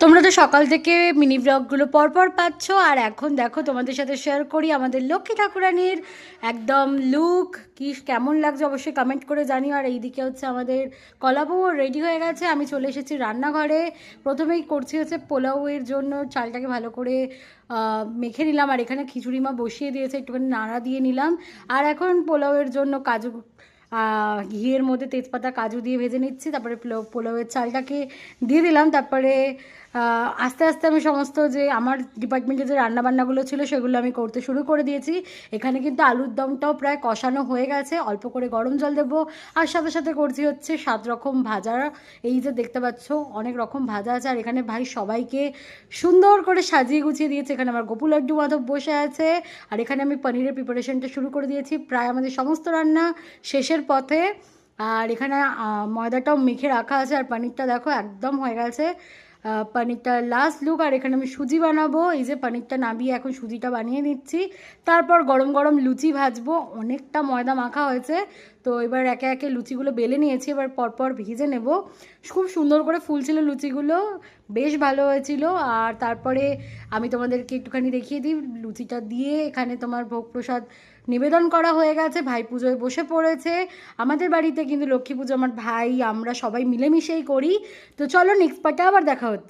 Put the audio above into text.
তোমরা তো সকাল থেকে মিনি ব্লগগুলো পরপর পাচ্ছ, আর এখন দেখো তোমাদের সাথে শেয়ার করি আমাদের লক্ষ্মী ঠাকুরানির একদম লুক কি কেমন লাগছে অবশ্যই কমেন্ট করে জানিও। আর এইদিকে হচ্ছে আমাদের কলাবউ রেডি হয়ে গেছে, আমি চলে এসেছি রান্নাঘরে। প্রথমেই করছি হচ্ছে পোলাওয়ের জন্য চালটাকে ভালো করে মেখে নিলাম, আর এখানে খিচুড়ি মা বসিয়ে দিয়েছে, একটুখানি নাড়া দিয়ে নিলাম। আর এখন পোলাওয়ের জন্য কাজু ঘিয়ের মধ্যে তেজপাতা কাজু দিয়ে ভেজে নিচ্ছি, তারপরে পোলাওয়ের চালটাকে দিয়ে দিলাম। তারপরে আস্তে আস্তে আমি সমস্ত যে আমার ডিপার্টমেন্টে যে রান্নাবান্নাগুলো ছিল সেগুলো আমি করতে শুরু করে দিয়েছি। এখানে কিন্তু আলুর দমটাও প্রায় কষানো হয়ে গেছে, অল্প করে গরম জল দেবো। আর সাথে সাথে করছি হচ্ছে 7 রকম ভাজা। এই যে দেখতে পাচ্ছ অনেক রকম ভাজা আছে, আর এখানে ভাই সবাইকে সুন্দর করে সাজিয়ে গুছিয়ে দিয়েছে। এখানে আমার গোপু লাড্ডু মাধব বসে আছে, আর এখানে আমি পনিরের প্রিপারেশনটা শুরু করে দিয়েছি। প্রায় আমাদের সমস্ত রান্না শেষের পথে। আর এখানে ময়দাটাও মেখে রাখা আছে, আর পনিরটা দেখো একদম হয়ে গেছে। পনিরটা লাস্ট লুক। আর এখানে আমি সুজি বানাবো, এই যে পনিরটা নামিয়ে এখন সুজিটা বানিয়ে নিচ্ছি। তারপর গরম গরম লুচি ভাজবো, অনেকটা ময়দা মাখা হয়েছে। তো এবার একে একে লুচিগুলো বেলে নিয়েছি, এবার পরপর ভেজে নেব। খুব সুন্দর করে ফুলছিল লুচিগুলো, বেশ ভালো হয়েছিল। আর তারপরে আমি তোমাদেরকে একটুখানি দেখিয়ে দিই, লুচিটা দিয়ে এখানে তোমার ভোগ প্রসাদ নিবেদন করা হয়ে গেছে, ভাই পুজোয় বসে পড়েছে। আমাদের বাড়িতে কিন্তু লক্ষ্মী পুজো আমার ভাই আমরা সবাই মিলেমিশেই করি। তো চলো নেক্সট পার্টে আবার দেখা হচ্ছে।